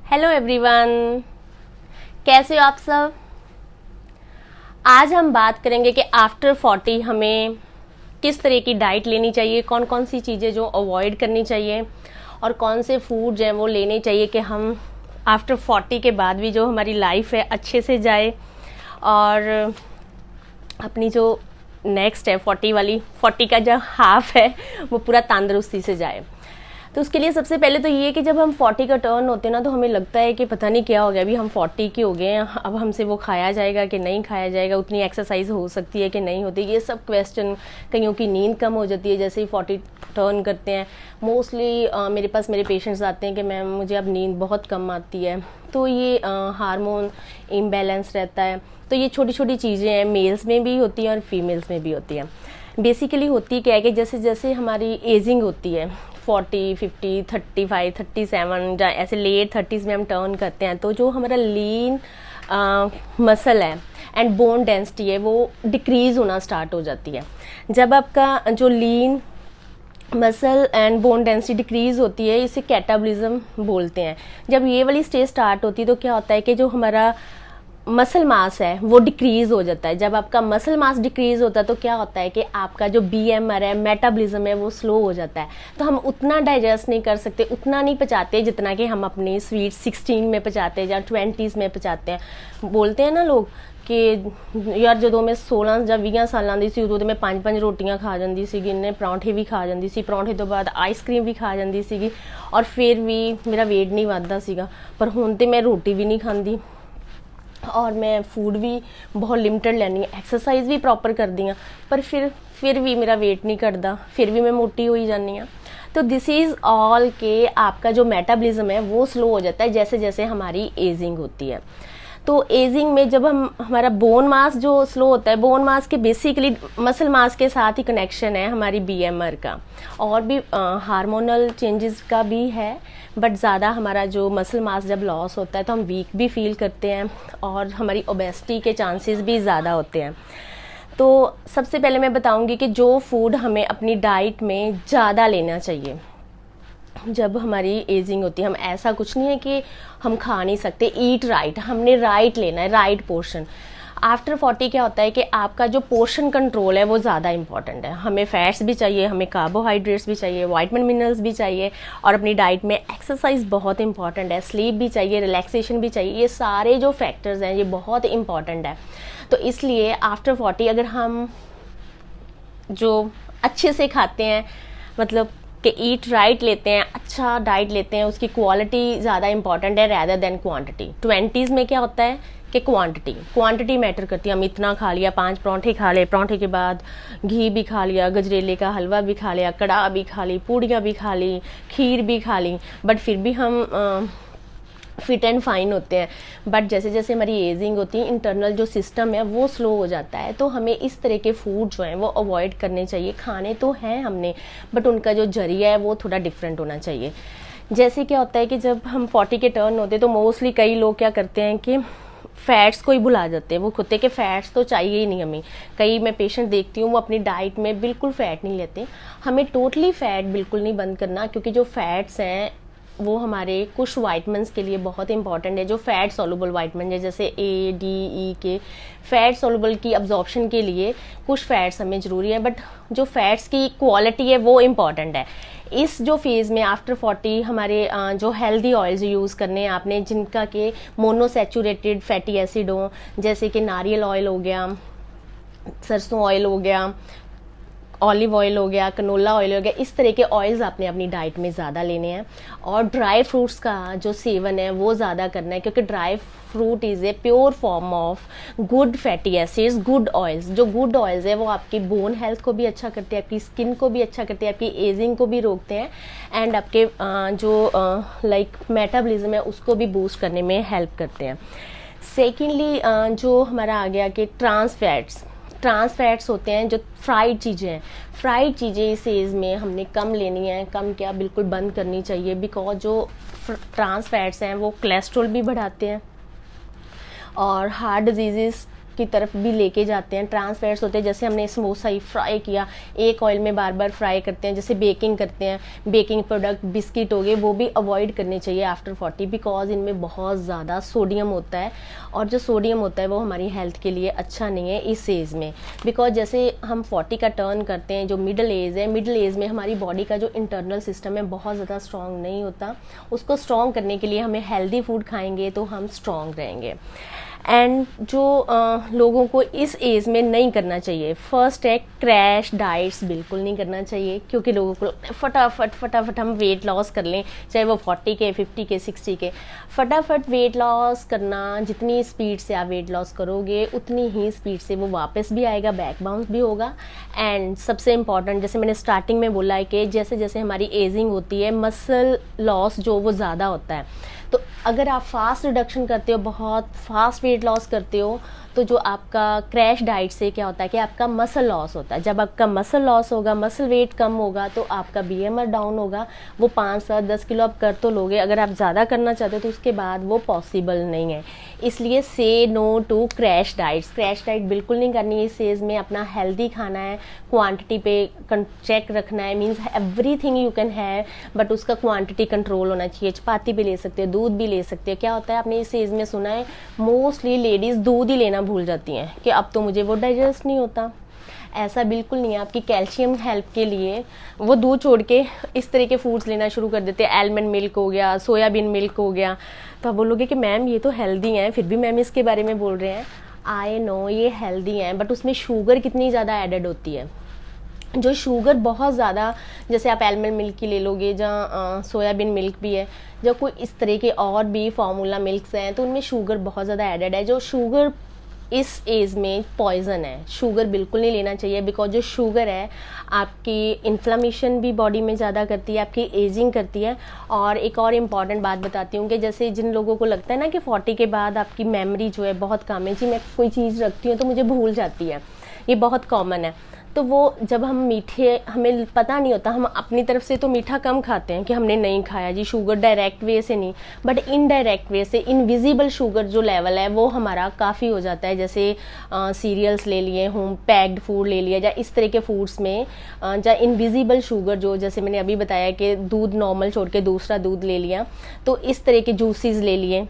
Hello everyone, कैसे हो आप सब। आज हम बात करेंगे कि आफ्टर 40 हमें किस तरह की डाइट लेनी चाहिए, कौन कौन सी चीज़ें जो अवॉइड करनी चाहिए और कौन से फूड हैं वो लेने चाहिए कि हम आफ्टर 40 के बाद भी जो हमारी लाइफ है अच्छे से जाए और अपनी जो नेक्स्ट है 40 का जो हाफ है वो पूरा तंदुरुस्ती से जाए। तो उसके लिए सबसे पहले तो ये कि जब हम 40 का टर्न होते हैं ना, तो हमें लगता है कि पता नहीं क्या हो गया, अभी हम 40 के हो गए हैं, अब हमसे वो खाया जाएगा कि नहीं खाया जाएगा, उतनी एक्सरसाइज हो सकती है कि नहीं होती, ये सब क्वेश्चन। कईयों की नींद कम हो जाती है जैसे ही 40 टर्न करते हैं। मोस्टली मेरे पास मेरे पेशेंट्स आते हैं कि मैम मुझे अब नींद बहुत कम आती है, तो ये हार्मोन इम्बैलेंस रहता है। तो ये छोटी छोटी चीज़ें हैं, मेल्स में भी होती हैं और फीमेल्स में भी होती हैं। बेसिकली होती क्या है कि जैसे जैसे हमारी एजिंग होती है 40, 50, 35, 37 या ऐसे लेट 30s में हम टर्न करते हैं, तो जो हमारा लीन मसल है एंड बोन डेंसिटी है वो डिक्रीज होना स्टार्ट हो जाती है। जब आपका जो lean muscle and bone density decrease होती है, इसे कैटाबॉलिज्म बोलते हैं। जब ये वाली स्टेज स्टार्ट होती है तो क्या होता है कि जो हमारा मसल मास है वो डिक्रीज हो जाता है। जब आपका मसल मास डिक्रीज होता है तो क्या होता है कि आपका जो बीएमआर है, मेटाबॉलिज्म है, वो स्लो हो जाता है। तो हम उतना डाइजेस्ट नहीं कर सकते, उतना नहीं पचाते जितना कि हम अपनी स्वीट 16 में पचाते हैं या 20s में पचाते हैं। बोलते हैं ना लोग कि यार ਜਦੋਂ मैं 16 ਜਾਂ 20 ਸਾਲਾਂ ਦੀ ਸੀ ਉਦੋਂ ਤੇ ਮੈਂ 5-5 ਰੋਟੀਆਂ ਖਾ ਜਾਂਦੀ ਸੀਗੀ, ਇੰਨੇ ਪਰੌਂਠੇ ਵੀ ਖਾ ਜਾਂਦੀ ਸੀ, ਪਰੌਂਠੇ ਤੋਂ ਬਾਅਦ ਆਈਸਕ੍ਰੀਮ ਵੀ ਖਾ ਜਾਂਦੀ ਸੀਗੀ ਔਰ ਫਿਰ ਵੀ ਮੇਰਾ weight ਨਹੀਂ ਵੱਧਦਾ ਸੀਗਾ। ਪਰ ਹੁਣ ਤੇ ਮੈਂ ਰੋਟੀ ਵੀ ਨਹੀਂ ਖਾਂਦੀ और मैं फूड भी बहुत लिमिटेड लैनी है, एक्सरसाइज भी प्रॉपर करती हाँ, पर फिर भी मेरा वेट नहीं घटता, फिर भी मैं मोटी हो ही जानी हाँ। तो दिस इज़ ऑल के आपका जो मेटाबॉलिज्म है वो स्लो हो जाता है जैसे जैसे हमारी एजिंग होती है। तो एजिंग में जब हमारा बोन मास जो स्लो होता है, बोन मास के बेसिकली मसल मास के साथ ही कनेक्शन है हमारी बीएमआर का, और भी हार्मोनल चेंजेस का भी है, बट ज़्यादा हमारा जो मसल मास जब लॉस होता है तो हम वीक भी फील करते हैं और हमारी ओबेसिटी के चांसेस भी ज़्यादा होते हैं। तो सबसे पहले मैं बताऊंगी कि जो फूड हमें अपनी डाइट में ज़्यादा लेना चाहिए जब हमारी एजिंग होती है। हम ऐसा कुछ नहीं है कि हम खा नहीं सकते, ईट राइट, हमने राइट लेना है, राइट पोर्शन। आफ्टर 40 क्या होता है कि आपका जो पोर्शन कंट्रोल है वो ज़्यादा इंपॉर्टेंट है। हमें फैट्स भी चाहिए, हमें कार्बोहाइड्रेट्स भी चाहिए, वाइटामिन मिनरल्स भी चाहिए, और अपनी डाइट में एक्सरसाइज बहुत इंपॉर्टेंट है, स्लीप भी चाहिए, रिलैक्सेशन भी चाहिए। ये सारे जो फैक्टर्स हैं ये बहुत इंपॉर्टेंट है। तो इसलिए आफ्टर 40 अगर हम जो अच्छे से खाते हैं, मतलब कि ईट राइट लेते हैं, अच्छा डाइट लेते हैं, उसकी क्वालिटी ज़्यादा इंपॉर्टेंट है रैदर देन क्वांटिटी। 20s में क्या होता है कि क्वांटिटी मैटर करती है। हम इतना खा लिया, 5 परांठे खा लिए, परांठे के बाद घी भी खा लिया, गजरेले का हलवा भी खा लिया, कड़ाह भी खा ली, पूड़ियाँ भी खा ली, खीर भी खा ली, बट फिर भी हम फिट एंड फाइन होते हैं। बट जैसे जैसे हमारी एजिंग होती है, इंटरनल जो सिस्टम है वो स्लो हो जाता है। तो हमें इस तरह के फूड जो हैं वो अवॉइड करने चाहिए। खाने तो हैं हमने, बट उनका जो जरिया है वो थोड़ा डिफरेंट होना चाहिए। जैसे क्या होता है कि जब हम 40 के टर्न होते हैं तो मोस्टली कई लोग क्या करते हैं कि फैट्स को ही भुला जाते हैं। वो खुदे के फैट्स तो चाहिए ही नहीं हमें। कई मैं पेशेंट देखती हूँ वो अपनी डाइट में बिल्कुल फ़ैट नहीं लेते। हमें टोटली फ़ैट बिल्कुल नहीं बंद करना, क्योंकि जो फैट्स हैं वो हमारे कुछ वाइटमिन्स के लिए बहुत इंपॉर्टेंट है, जो फैट सोलुबल वाइटमिन है, जैसे ए, डी, ई के। फैट सोलुबल की अब्जॉर्प्शन के लिए कुछ फैट्स हमें ज़रूरी है, बट जो फैट्स की क्वालिटी है वो इम्पॉर्टेंट है। इस जो फेज़ में आफ्टर 40 हमारे जो हेल्दी ऑयल्स यूज़ करने हैं आपने, जिनका के मोनोसैचुरेटेड फैटी एसिड हो, जैसे कि नारियल ऑयल हो गया, सरसों ऑयल हो गया, ऑलिव ऑयल हो गया, कनोला ऑयल हो गया, इस तरह के ऑयल्स आपने अपनी डाइट में ज़्यादा लेने हैं। और ड्राई फ्रूट्स का जो सेवन है वो ज़्यादा करना है, क्योंकि dry fruit is a pure form of good fatty acids, good oils. जो गुड ऑयल्स है वो आपकी बोन हेल्थ को भी अच्छा करते हैं, आपकी स्किन को भी अच्छा करते हैं, आपकी एजिंग को भी रोकते हैं, एंड आपके जो लाइक मेटाबॉलिज्म है उसको भी बूस्ट करने में हेल्प करते हैं। सेकेंडली जो हमारा आ गया कि ट्रांस फैट्स होते हैं, जो फ्राइड चीज़ें हैं, फ्राइड चीज़ें इस एज में हमने कम लेनी है, कम क्या बिल्कुल बंद करनी चाहिए। बिकॉज जो ट्रांस फैट्स हैं वो कोलेस्ट्रॉल भी बढ़ाते हैं और हार्ट डिजीज़ की तरफ भी लेके जाते हैं, ट्रांस फैट्स होते हैं। जैसे हमने समोसा ही फ्राई किया, एक ऑयल में बार बार फ्राई करते हैं, जैसे बेकिंग करते हैं, बेकिंग प्रोडक्ट बिस्किट हो गए, वो भी अवॉइड करने चाहिए आफ्टर 40, बिकॉज इनमें बहुत ज़्यादा सोडियम होता है, और जो सोडियम होता है वो हमारी हेल्थ के लिए अच्छा नहीं है इस एज में। बिकॉज जैसे हम 40 का टर्न करते हैं, जो मिडिल एज है, मिडिल एज में हमारी बॉडी का जो इंटरनल सिस्टम है बहुत ज़्यादा स्ट्रांग नहीं होता। उसको स्ट्रांग करने के लिए हमें हेल्दी फूड खाएंगे तो हम स्ट्रांग रहेंगे। एंड जो लोगों को इस एज में नहीं करना चाहिए, फर्स्ट है क्रैश डाइट्स बिल्कुल नहीं करना चाहिए, क्योंकि लोगों को फटाफट हम वेट लॉस कर लें, चाहे वो 40 के, 50 के, 60 के। फटाफट वेट लॉस करना, जितनी स्पीड से आप वेट लॉस करोगे उतनी ही स्पीड से वो वापस भी आएगा, बैक बाउंस भी होगा। एंड सबसे इम्पॉर्टेंट, जैसे मैंने स्टार्टिंग में बोला है कि जैसे जैसे हमारी एजिंग होती है मसल लॉस जो वो ज़्यादा होता है। तो अगर आप फास्ट रिडक्शन करते हो, बहुत फास्ट वेट लॉस करते हो, तो जो आपका क्रैश डाइट से क्या होता है कि आपका मसल लॉस होता है। जब आपका मसल लॉस होगा, मसल वेट कम होगा, तो आपका बीएमआर डाउन होगा। वो 5, 7, 10 किलो आप कर तो लोगे, अगर आप ज़्यादा करना चाहते हो तो उसके बाद वो पॉसिबल नहीं है। इसलिए say no to crash diets. Crash diet बिल्कुल नहीं करनी है इस एज में। अपना हेल्दी खाना है, क्वांटिटी पे चेक रखना है, means everything you can have, but उसका क्वांटिटी कंट्रोल होना चाहिए। चपाती भी ले सकते हो, दूध भी ले सकते हो। क्या होता है, आपने इस एज में सुना है मोस्टली लेडीज़ दूध ही लेना भूल जाती हैं कि अब तो मुझे वो डाइजेस्ट नहीं होता। ऐसा बिल्कुल नहीं है। आपकी कैल्शियम हेल्प के लिए वो दूध छोड़ के इस तरह के फूड्स लेना शुरू कर देते हैं। आलमंड मिल्क हो गया, सोयाबीन मिल्क हो गया। तो आप बोलोगे कि मैम ये तो हेल्दी हैं, फिर भी मैम इसके बारे में बोल रहे हैं। आई नो ये हेल्दी हैं, बट उसमें शुगर कितनी ज़्यादा एडेड होती है। जो शुगर बहुत ज़्यादा, जैसे आप आलमंड मिल्क की ले लोगे, जहाँ सोयाबीन मिल्क भी है, जब कोई इस तरह के और भी फार्मूला मिल्क्स हैं, तो उनमें शुगर बहुत ज़्यादा एडेड है। जो शुगर इस एज में पॉइजन है, शुगर बिल्कुल नहीं लेना चाहिए। बिकॉज जो शुगर है आपकी इन्फ्लामेशन भी बॉडी में ज़्यादा करती है, आपकी एजिंग करती है। और एक और इम्पॉर्टेंट बात बताती हूँ कि जैसे जिन लोगों को लगता है ना कि 40 के बाद आपकी मेमोरी जो है बहुत कम है, जी मैं कोई चीज़ रखती हूँ तो मुझे भूल जाती है, ये बहुत कॉमन है। तो वो जब हम मीठे, हमें पता नहीं होता, हम अपनी तरफ से तो मीठा कम खाते हैं कि हमने नहीं खाया जी शुगर, डायरेक्ट वे से नहीं, बट इनडायरेक्ट वे से इनविजिबल शुगर जो लेवल है वो हमारा काफ़ी हो जाता है। जैसे सीरियल्स ले लिए, होम पैक्ड फूड ले लिया, या इस तरह के फूड्स में या इनविजिबल शुगर जो, जैसे मैंने अभी बताया कि दूध नॉर्मल छोड़ के दूसरा दूध ले लिया, तो इस तरह के जूसेस ले लिए,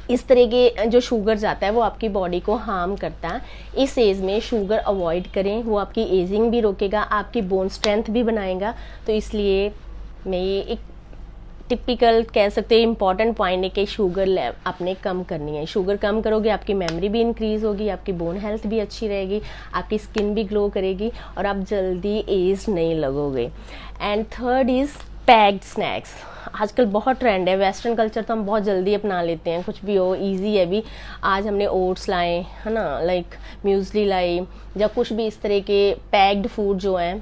इस तरह के जो शुगर जाता है वो आपकी बॉडी को हार्म करता है। इस एज में शुगर अवॉइड करें, वो आपकी एजिंग भी रोकेगा, आपकी बोन स्ट्रेंथ भी बनाएगा। तो इसलिए मैं ये एक टिपिकल कह सकते हैं इम्पॉर्टेंट पॉइंट है कि शुगर आपने कम करनी है। शुगर कम करोगे, आपकी मेमोरी भी इंक्रीज होगी, आपकी बोन हेल्थ भी अच्छी रहेगी, आपकी स्किन भी ग्लो करेगी, और आप जल्दी एज नहीं लगोगे। And third is packed snacks. आजकल बहुत ट्रेंड है, वेस्टर्न कल्चर तो हम बहुत जल्दी अपना लेते हैं, कुछ भी हो इजी है भी। आज हमने ओट्स लाए है ना, लाइक म्यूसली लाई, या कुछ भी इस तरह के पैक्ड फूड जो हैं,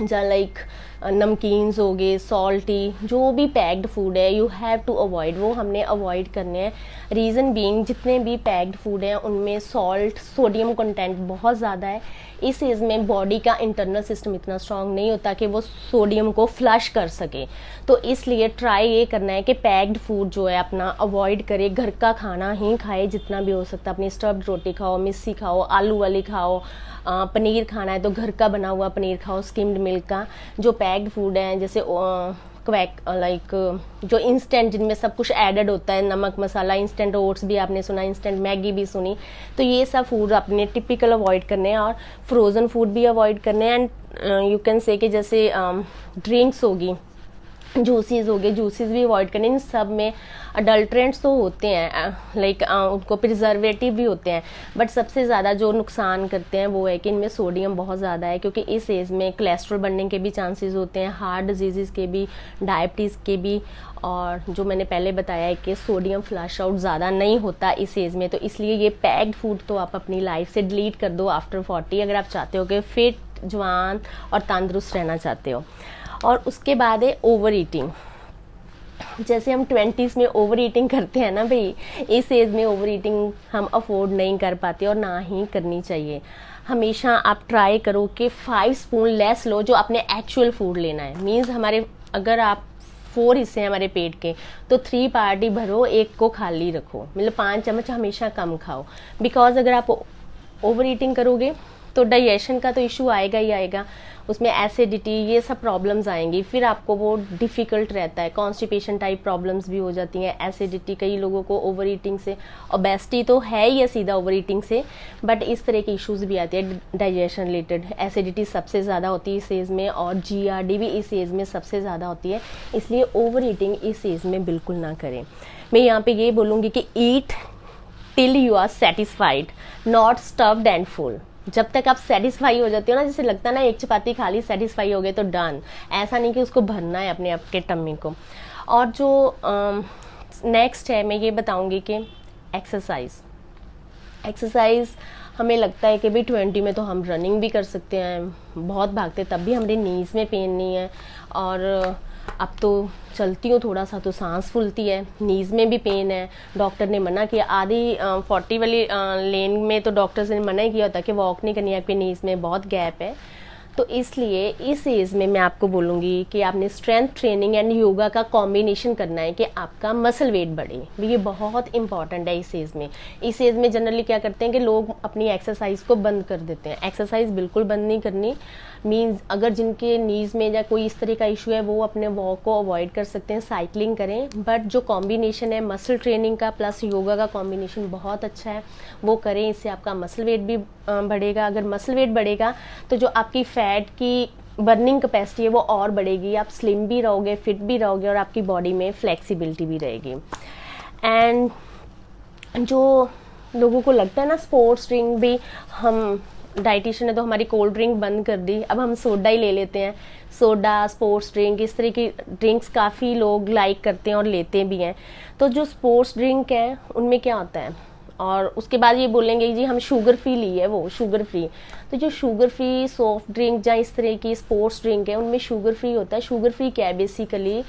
या लाइक नमकीन्स हो गए, सॉल्टी, जो भी पैक्ड फूड है यू हैव टू अवॉइड, वो हमने अवॉइड करने हैं। रीज़न बीइंग जितने भी पैक्ड फूड हैं उनमें सॉल्ट, सोडियम कंटेंट बहुत ज़्यादा है। इस एज में बॉडी का इंटरनल सिस्टम इतना स्ट्रांग नहीं होता कि वो सोडियम को फ्लश कर सके। तो इसलिए ट्राई ये करना है कि पैक्ड फूड जो है अपना अवॉइड करे, घर का खाना ही खाए जितना भी हो सकता है। अपनी स्टफ्ड रोटी खाओ, मिस्सी खाओ, आलू वाली खाओ, पनीर खाना है तो घर का बना हुआ पनीर खाओ, स्किम्ड मिल्क का। जो पैक्ड फूड है जैसे क्वैक, लाइक जो इंस्टेंट, जिनमें सब कुछ एडेड होता है, नमक मसाला, इंस्टेंट ओट्स भी आपने सुना, इंस्टेंट मैगी भी सुनी, तो ये सब फूड आपने टिपिकल अवॉइड करने हैं। और फ्रोज़न फूड भी अवॉइड करने हैं। एंड यू कैन से कि जैसे ड्रिंक्स होगी, जूसेस हो गए, जूसेस भी अवॉइड करने। इन सब में अडल्ट्रेंट्स तो होते हैं, लाइक उनको प्रिजर्वेटिव भी होते हैं, बट सबसे ज़्यादा जो नुकसान करते हैं वो है कि इनमें सोडियम बहुत ज़्यादा है, क्योंकि इस एज में कोलेस्ट्रॉल बनने के भी चांसेस होते हैं, हार्ट डिजीज़ के भी, डायबिटीज़ के भी। और जो मैंने पहले बताया है कि सोडियम फ्लश आउट ज़्यादा नहीं होता इस एज में, तो इसलिए ये पैक्ड फूड तो आप अपनी लाइफ से डिलीट कर दो आफ्टर 40, अगर आप चाहते हो कि फिट, जवान और तंदुरुस्त रहना चाहते हो। और उसके बाद है ओवर ईटिंग। जैसे हम 20s में ओवर ईटिंग करते हैं ना भाई, इस एज में ओवर ईटिंग हम अफोर्ड नहीं कर पाते और ना ही करनी चाहिए। हमेशा आप ट्राई करो कि 5 स्पून लेस लो जो आपने एक्चुअल फूड लेना है। मीन्स हमारे, अगर आप 4 हिस्से हैं हमारे पेट के, तो 3 पार्ट ही भरो, 1 को खाली रखो, मतलब 5 चम्मच हमेशा कम खाओ। बिकॉज अगर आप ओवर ईटिंग करोगे तो डाइजेशन का तो इशू आएगा ही आएगा, उसमें एसिडिटी ये सब प्रॉब्लम्स आएंगी, फिर आपको वो डिफ़िकल्ट रहता है, कॉन्स्टिपेशन टाइप प्रॉब्लम्स भी हो जाती हैं, एसिडिटी कई लोगों को ओवर ईटिंग से, ओबेसिटी तो है ही है सीधा ओवर ईटिंग से, बट इस तरह के इश्यूज भी आते हैं डाइजेशन रिलेटेड। एसिडिटी सबसे ज़्यादा होती है इस एज में, और GERD भी इस एज में सबसे ज़्यादा होती है, इसलिए ओवर ईटिंग इस एज में बिल्कुल ना करें। मैं यहाँ पे ये बोलूँगी कि eat till you are satisfied, not stuffed and full. जब तक आप सेटिस्फाई हो जाते हो ना, जैसे लगता है ना एक चपाती खा ली सेटिस्फाई हो गए तो डन, ऐसा नहीं कि उसको भरना है अपने आपके टम्मी को। और जो नेक्स्ट है मैं ये बताऊंगी कि एक्सरसाइज हमें लगता है कि भाई 20 में तो हम रनिंग भी कर सकते हैं, बहुत भागते, तब भी हमारे नीज में पेन नहीं है, और अब तो चलती हूँ थोड़ा सा तो सांस फूलती है, नीज में भी पेन है, डॉक्टर ने मना किया, आधी 40 वाली लेन में तो डॉक्टर्स ने मना ही किया होता कि वॉक नहीं करनी है, आपके नीज में बहुत गैप है। तो इसलिए इस एज में मैं आपको बोलूँगी कि आपने स्ट्रेंथ ट्रेनिंग एंड योगा का कॉम्बिनेशन करना है कि आपका मसल वेट बढ़े, ये बहुत इंपॉर्टेंट है इस एज में। इस एज में जनरली क्या करते हैं कि लोग अपनी एक्सरसाइज को बंद कर देते हैं, एक्सरसाइज बिल्कुल बंद नहीं करनी। मीन्स अगर जिनके नीज में या कोई इस तरह का इशू है वो अपने वॉक को अवॉइड कर सकते हैं, साइकिलिंग करें, बट जो कॉम्बिनेशन है मसल ट्रेनिंग का प्लस योगा का कॉम्बिनेशन बहुत अच्छा है, वो करें, इससे आपका मसल वेट भी बढ़ेगा। अगर मसल वेट बढ़ेगा तो जो आपकी फैट की बर्निंग कैपेसिटी है वो और बढ़ेगी, आप स्लिम भी रहोगे, फिट भी रहोगे, और आपकी बॉडी में फ्लेक्सिबिलिटी भी रहेगी। एंड जो लोगों को लगता है ना स्पोर्ट्स ड्रिंक भी, हम डाइटिशियन ने तो हमारी कोल्ड ड्रिंक बंद कर दी, अब हम सोडा ही ले लेते हैं, सोडा स्पोर्ट्स ड्रिंक इस तरह की ड्रिंक्स काफ़ी लोग लाइक करते हैं और लेते भी हैं। तो जो स्पोर्ट्स ड्रिंक है उनमें क्या होता है, और उसके बाद ये बोलेंगे जी हम शुगर फ्री ली है, वो शुगर फ्री, तो जो शुगर फ्री सॉफ्ट ड्रिंक या इस तरह की स्पोर्ट्स ड्रिंक है उनमें शुगर फ्री होता है। शुगर फ्री क्या है, बेसिकली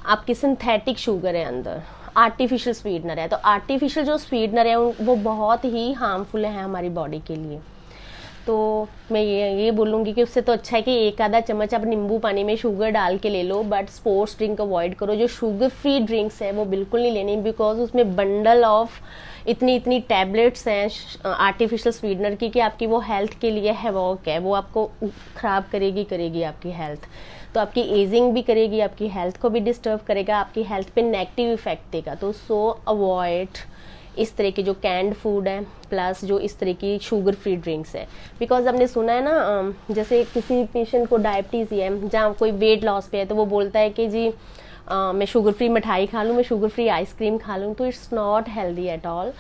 आपकी सिंथेटिक शुगर है अंदर, आर्टिफिशियल स्वीटनर है, तो आर्टिफिशियल जो स्वीटनर है वो बहुत ही हार्मफुल है हमारी बॉडी के लिए। तो मैं ये बोलूँगी कि उससे तो अच्छा है कि एक आधा चम्मच आप नींबू पानी में शुगर डाल के ले लो, बट स्पोर्ट्स ड्रिंक अवॉइड करो। जो शुगर फ्री ड्रिंक्स है वो बिल्कुल नहीं लेनी, बिकॉज उसमें बंडल ऑफ इतनी टैबलेट्स हैं आर्टिफिशियल स्वीटनर की कि आपकी वो हेल्थ के लिए हैवॉक है, वो आपको ख़राब करेगी आपकी हेल्थ, तो आपकी एजिंग भी करेगी, आपकी हेल्थ को भी डिस्टर्ब करेगा, आपकी हेल्थ पे नेगेटिव इफेक्ट देगा। तो सो अवॉइड इस तरह के जो कैंड फूड है प्लस जो इस तरह की शुगर फ्री ड्रिंक्स है। बिकॉज हमने सुना है ना, जैसे किसी पेशेंट को डायबिटीज़ है, जहाँ कोई वेट लॉस पे है, तो वो बोलता है कि जी मैं शुगर फ्री मिठाई खा लूँ, मैं शुगर फ्री आइसक्रीम खा लूँ, तो it's not healthy at all.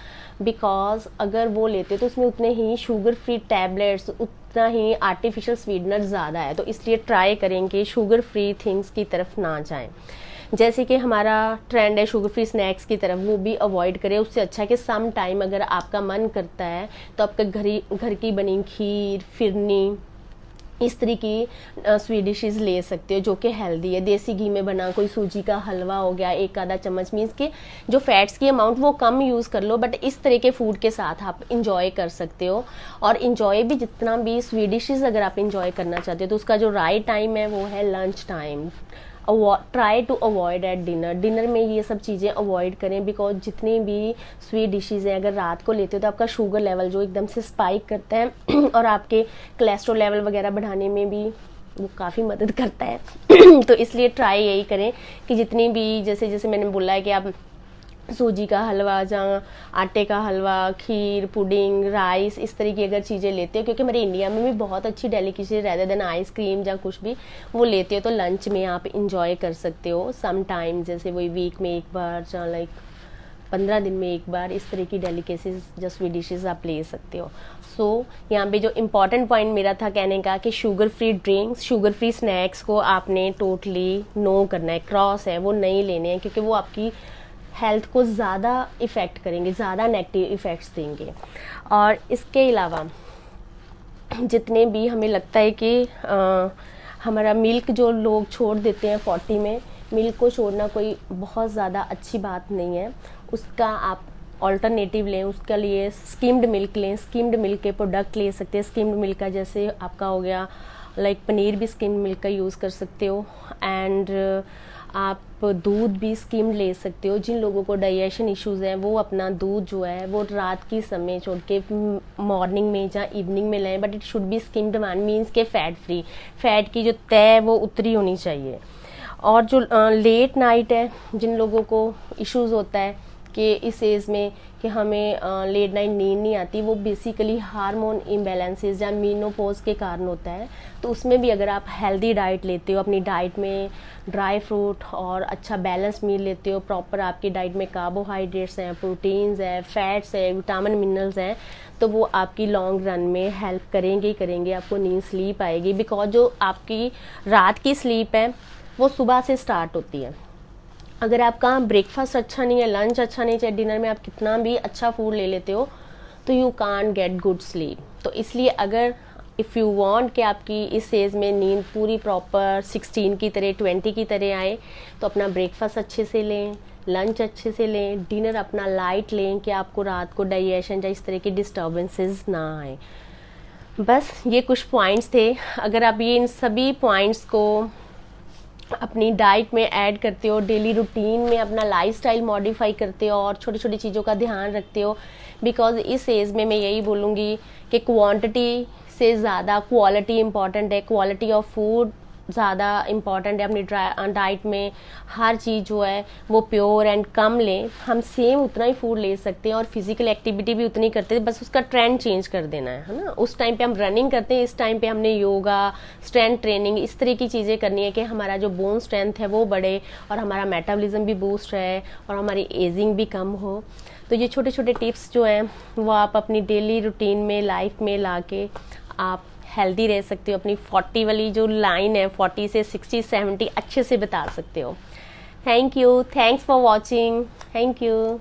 Because अगर वो लेते तो उसमें उतने ही शुगर फ्री टैबलेट्स, उतना ही आर्टिफिशियल स्वीटनर ज़्यादा है, तो इसलिए ट्राई करें कि शुगर फ्री थिंग्स की तरफ ना जाएं। जैसे कि हमारा ट्रेंड है शुगर फ्री स्नैक्स की तरफ, वो भी अवॉइड करें। उससे अच्छा है कि सम टाइम अगर आपका मन करता है तो आपका घर की बनी खीर, फिरनी, इस तरह की स्वीट डिशेज़ ले सकते हो जो कि हेल्दी है। देसी घी में बना कोई सूजी का हलवा हो गया, एक आधा चम्मच, मीन्स कि जो फैट्स की अमाउंट वो कम यूज़ कर लो, बट इस तरह के फूड के साथ आप इंजॉय कर सकते हो। और इंजॉय भी जितना भी स्वीट डिशेज़ अगर आप इंजॉय करना चाहते हो तो उसका जो राइट टाइम है वो है lunch time. Try to avoid at dinner में ये सब चीज़ें अवॉइड करें, बिकॉज जितनी भी स्वीट डिशेज़ हैं अगर रात को लेते हो तो आपका शुगर लेवल जो एकदम से स्पाइक करता है और आपके कोलेस्ट्रॉल लेवल वगैरह बढ़ाने में भी वो काफ़ी मदद करता है। तो इसलिए ट्राई यही करें कि जितनी भी जैसे मैंने बोला है कि आप सूजी का हलवा, जहाँ आटे का हलवा, खीर, पुडिंग, राइस, इस तरह की अगर चीज़ें लेते हो, क्योंकि हमारे इंडिया में भी बहुत अच्छी डेलिकेसी रेदर देन आइसक्रीम या कुछ भी वो लेते हो, तो लंच में आप इंजॉय कर सकते हो सम टाइम, जैसे वही वीक में एक बार या लाइक 15 दिन में एक बार, इस तरह की डेलिकेसीज या स्वीट डिशेज़ आप ले सकते हो। सो यहाँ पे जो इम्पॉर्टेंट पॉइंट मेरा था कहने का कि sugar free drinks, sugar free snacks को आपने टोटली नो करना है, क्रॉस है, वो नहीं लेने हैं, क्योंकि वो आपकी हेल्थ को ज़्यादा इफ़ेक्ट करेंगे, ज़्यादा नेगेटिव इफ़ेक्ट्स देंगे। और इसके अलावा जितने भी हमें लगता है कि हमारा मिल्क जो लोग छोड़ देते हैं 40 में, मिल्क को छोड़ना कोई बहुत ज़्यादा अच्छी बात नहीं है, उसका आप ऑल्टरनेटिव लें, उसके लिए स्किम्ड मिल्क लें, स्किम्ड मिल्क के प्रोडक्ट ले सकते हैं। स्किम्ड मिल्क का जैसे आपका हो गया लाइक पनीर भी स्किम्ड मिल्क का यूज़ कर सकते हो। एंड आप दूध भी स्किम्ड ले सकते हो। जिन लोगों को डाइजेशन इश्यूज हैं वो अपना दूध जो है वो रात की समय छोड़ के मॉर्निंग में या इवनिंग में लें, but it should be skimmed one, means के फैट फ्री, फैट की जो तय वो उतरी होनी चाहिए। और जो लेट नाइट है, जिन लोगों को इश्यूज होता है कि इस एज में कि हमें लेट नाइट नींद नहीं आती, वो बेसिकली हार्मोन इम्बैलेंसेस या मीनोपॉज के कारण होता है। तो उसमें भी अगर आप हेल्दी डाइट लेते हो, अपनी डाइट में ड्राई फ्रूट और अच्छा बैलेंस मील लेते हो, प्रॉपर आपकी डाइट में कार्बोहाइड्रेट्स हैं, प्रोटीन्स हैं, फैट्स हैं, विटामिन मिनरल्स हैं, तो वो आपकी लॉन्ग रन में हेल्प करेंगे ही करेंगे, आपको नींद स्लीप आएगी। बिकॉज जो आपकी रात की स्लीप है वो सुबह से स्टार्ट होती है। अगर आपका ब्रेकफास्ट अच्छा नहीं है, लंच अच्छा नहीं, चाहे डिनर में आप कितना भी अच्छा फूड ले लेते हो, तो you can't get good sleep. तो इसलिए अगर इफ़ यू वांट कि आपकी इस एज में नींद पूरी प्रॉपर 16 की तरह 20 की तरह आए, तो अपना ब्रेकफास्ट अच्छे से लें, लंच अच्छे से लें, डिनर अपना लाइट लें कि आपको रात को डाइजेशन या इस तरह की डिस्टर्बेंसेस ना आए। बस ये कुछ पॉइंट्स थे। अगर आप ये इन सभी पॉइंट्स को अपनी डाइट में ऐड करते हो, डेली रूटीन में अपना लाइफस्टाइल मॉडिफाई करते हो और छोटी छोटी चीज़ों का ध्यान रखते हो, बिकॉज इस एज में मैं यही बोलूँगी कि क्वांटिटी से ज़्यादा क्वालिटी इंपॉर्टेंट है। क्वालिटी ऑफ फूड ज़्यादा इम्पॉर्टेंट है। अपनी डाइट में हर चीज़ जो है वो प्योर एंड कम लें। हम सेम उतना ही फूड ले सकते हैं और फिजिकल एक्टिविटी भी उतनी करते हैं, बस उसका ट्रेंड चेंज कर देना है ना। उस टाइम पे हम रनिंग करते हैं, इस टाइम पे हमने योगा, स्ट्रेंथ ट्रेनिंग, इस तरह की चीज़ें करनी है कि हमारा जो बोन स्ट्रेंथ है वो बढ़े और हमारा मेटाबॉलिज्म भी बूस्ट रहे और हमारी एजिंग भी कम हो। तो ये छोटे छोटे टिप्स जो हैं वो आप अपनी डेली रूटीन में, लाइफ में ला के आप हेल्दी रह सकते हो। अपनी 40 वाली जो लाइन है, 40 से 60 70 अच्छे से बता सकते हो। Thank you, thanks for watching, thank you.